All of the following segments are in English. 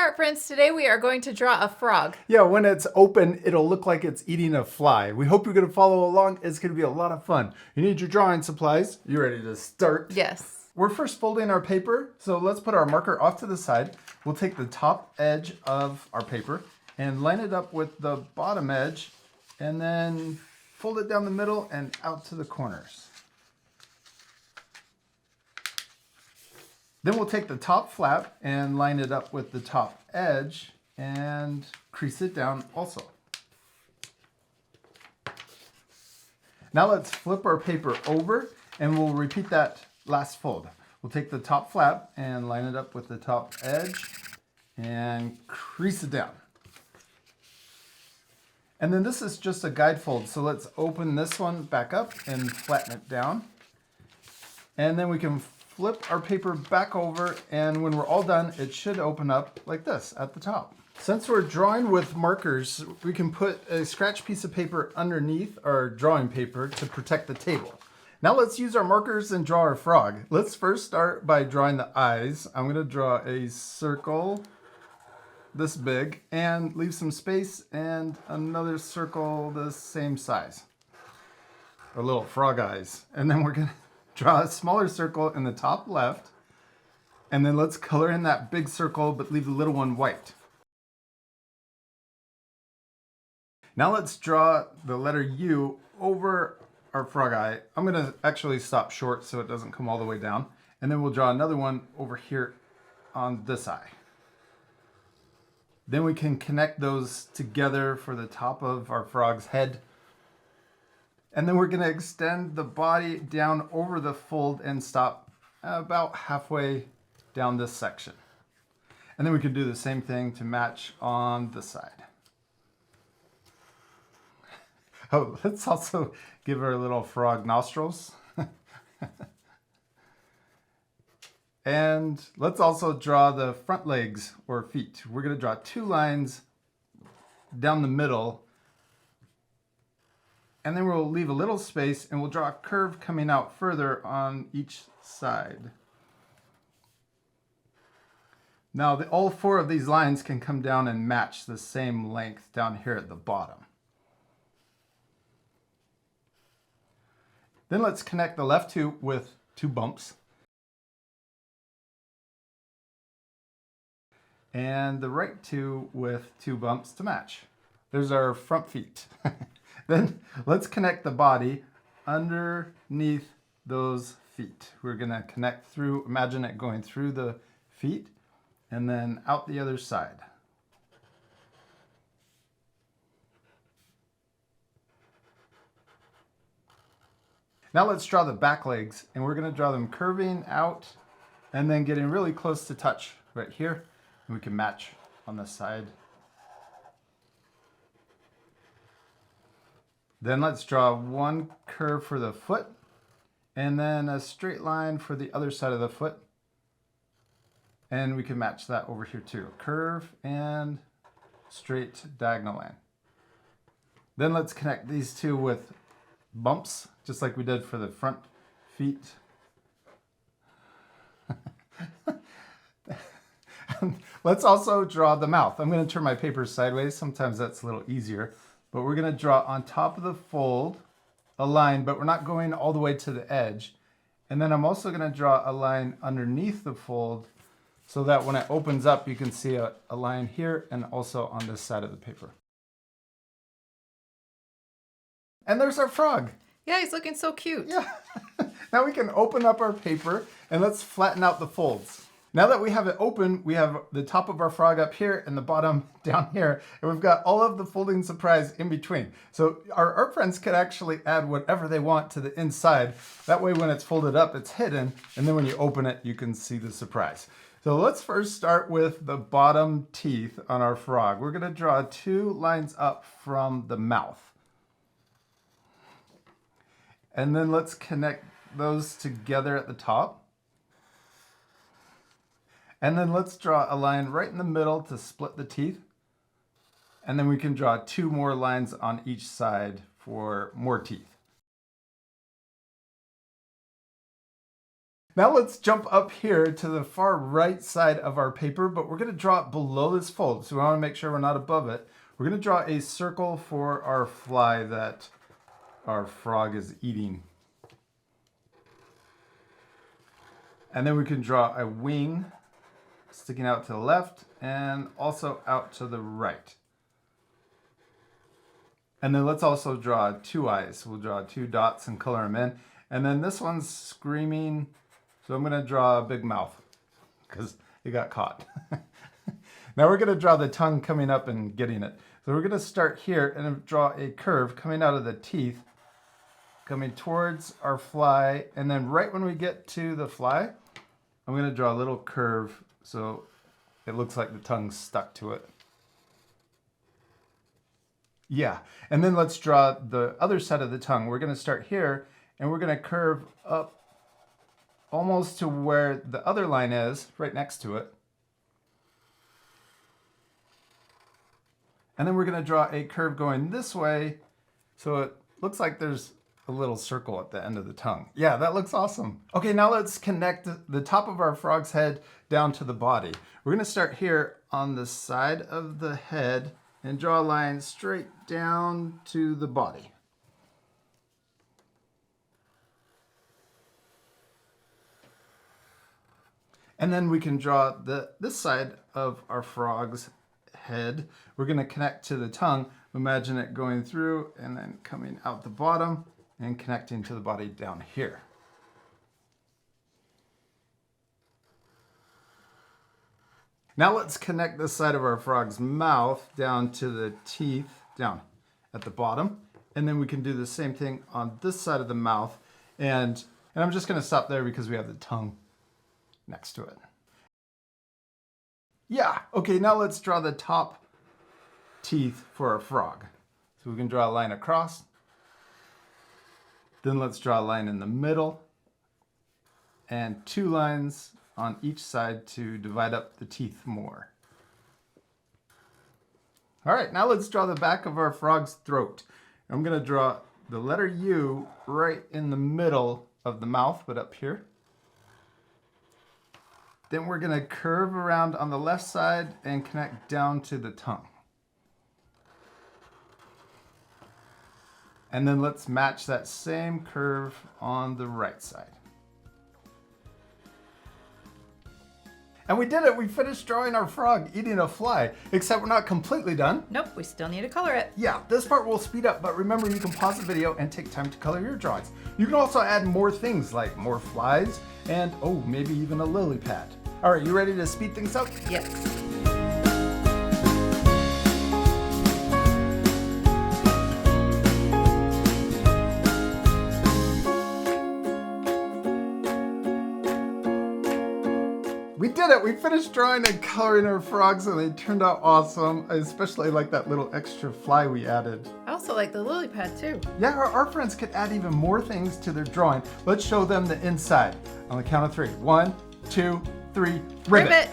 Art Friends, today we are going to draw a frog. Yeah, when it's open, it'll look like it's eating a fly. We hope you're going to follow along. It's going to be a lot of fun. You need your drawing supplies. You ready to start? Yes. We're first folding our paper, so let's put our marker off to the side. We'll take the top edge of our paper and line it up with the bottom edge, and then fold it down the middle and out to the corners. Then we'll take the top flap and line it up with the top edge and crease it down also. Now let's flip our paper over and we'll repeat that last fold. We'll take the top flap and line it up with the top edge and crease it down. And then this is just a guide fold, so let's open this one back up and flatten it down. And then we can flip our paper back over, and when we're all done, it should open up like this at the top. Since we're drawing with markers, we can put a scratch piece of paper underneath our drawing paper to protect the table. Now let's use our markers and draw our frog. Let's first start by drawing the eyes. I'm going to draw a circle this big and leave some space and another circle the same size. Our little frog eyes. And then we're going to draw a smaller circle in the top left, and then let's color in that big circle but leave the little one white. Now let's draw the letter U over our frog eye. I'm going to actually stop short so it doesn't come all the way down, and then we'll draw another one over here on this eye. Then we can connect those together for the top of our frog's head. And then we're going to extend the body down over the fold and stop about halfway down this section. And then we can do the same thing to match on the side. Oh, let's also give our little frog nostrils. And let's also draw the front legs or feet. We're going to draw two lines down the middle. And then we'll leave a little space and we'll draw a curve coming out further on each side. Now all four of these lines can come down and match the same length down here at the bottom. Then let's connect the left two with two bumps. And the right two with two bumps to match. There's our front feet. Then let's connect the body underneath those feet. We're going to connect through, imagine it going through the feet and then out the other side. Now let's draw the back legs, and we're going to draw them curving out and then getting really close to touch right here. And we can match on this side. Then let's draw one curve for the foot and then a straight line for the other side of the foot. And we can match that over here too. Curve and straight diagonal line. Then let's connect these two with bumps, just like we did for the front feet. Let's also draw the mouth. I'm going to turn my paper sideways. Sometimes that's a little easier. But we're going to draw on top of the fold a line, but we're not going all the way to the edge. And then I'm also going to draw a line underneath the fold so that when it opens up, you can see a line here and also on this side of the paper. And there's our frog. Yeah, he's looking so cute. Yeah. Now we can open up our paper and let's flatten out the folds. Now that we have it open, we have the top of our frog up here and the bottom down here, and we've got all of the folding surprise in between. So our art friends can actually add whatever they want to the inside. That way when it's folded up, it's hidden, and then when you open it, you can see the surprise. So let's first start with the bottom teeth on our frog. We're going to draw two lines up from the mouth. And then let's connect those together at the top. And then let's draw a line right in the middle to split the teeth. And then we can draw two more lines on each side for more teeth. Now let's jump up here to the far right side of our paper, but we're going to draw it below this fold. So we want to make sure we're not above it. We're going to draw a circle for our fly that our frog is eating. And then we can draw a wing sticking out to the left and also out to the right. And then let's also draw 2 eyes. We'll draw 2 dots and color them in. And then this one's screaming, so I'm going to draw a big mouth because it got caught. Now we're going to draw the tongue coming up and getting it. So we're going to start here and draw a curve coming out of the teeth, coming towards our fly. And then right when we get to the fly, I'm going to draw a little curve so it looks like the tongue's stuck to it. Yeah, and then let's draw the other side of the tongue. We're going to start here and we're going to curve up almost to where the other line is, right next to it. And then we're going to draw a curve going this way so it looks like there's a little circle at the end of the tongue. Yeah, that looks awesome. Okay, now let's connect the top of our frog's head down to the body. We're going to start here on the side of the head and draw a line straight down to the body. And then we can draw this side of our frog's head. We're going to connect to the tongue. Imagine it going through and then coming out the bottom and connecting to the body down here. Now let's connect this side of our frog's mouth down to the teeth down at the bottom. And then we can do the same thing on this side of the mouth. And I'm just going to stop there because we have the tongue next to it. Yeah, okay, now let's draw the top teeth for our frog. So we can draw a line across. Then let's draw a line in the middle and 2 lines on each side to divide up the teeth more. All right, now let's draw the back of our frog's throat. I'm going to draw the letter U right in the middle of the mouth, but up here. Then we're going to curve around on the left side and connect down to the tongue. And then let's match that same curve on the right side. And we did it! We finished drawing our frog eating a fly, except we're not completely done. Nope, we still need to color it. Yeah, this part will speed up, but remember you can pause the video and take time to color your drawings. You can also add more things like more flies and, oh, maybe even a lily pad. All right, you ready to speed things up? Yes. We did it! We finished drawing and coloring our frogs and they turned out awesome. I especially like that little extra fly we added. I also like the lily pad too. Yeah, our friends could add even more things to their drawing. Let's show them the inside. On the count of 3. 1, 2, 3, ribbit!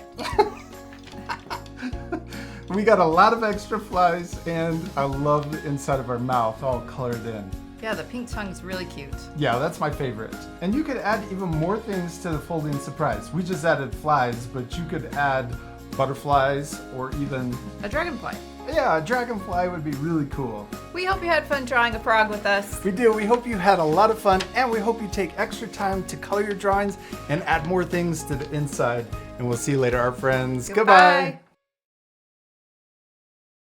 We got a lot of extra flies and I love the inside of our mouth all colored in. Yeah, the pink tongue's really cute. Yeah, that's my favorite. And you could add even more things to the folding surprise. We just added flies, but you could add butterflies or even... a dragonfly. Yeah, a dragonfly would be really cool. We hope you had fun drawing a frog with us. We do. We hope you had a lot of fun, and we hope you take extra time to color your drawings and add more things to the inside. And we'll see you later, our friends. Goodbye.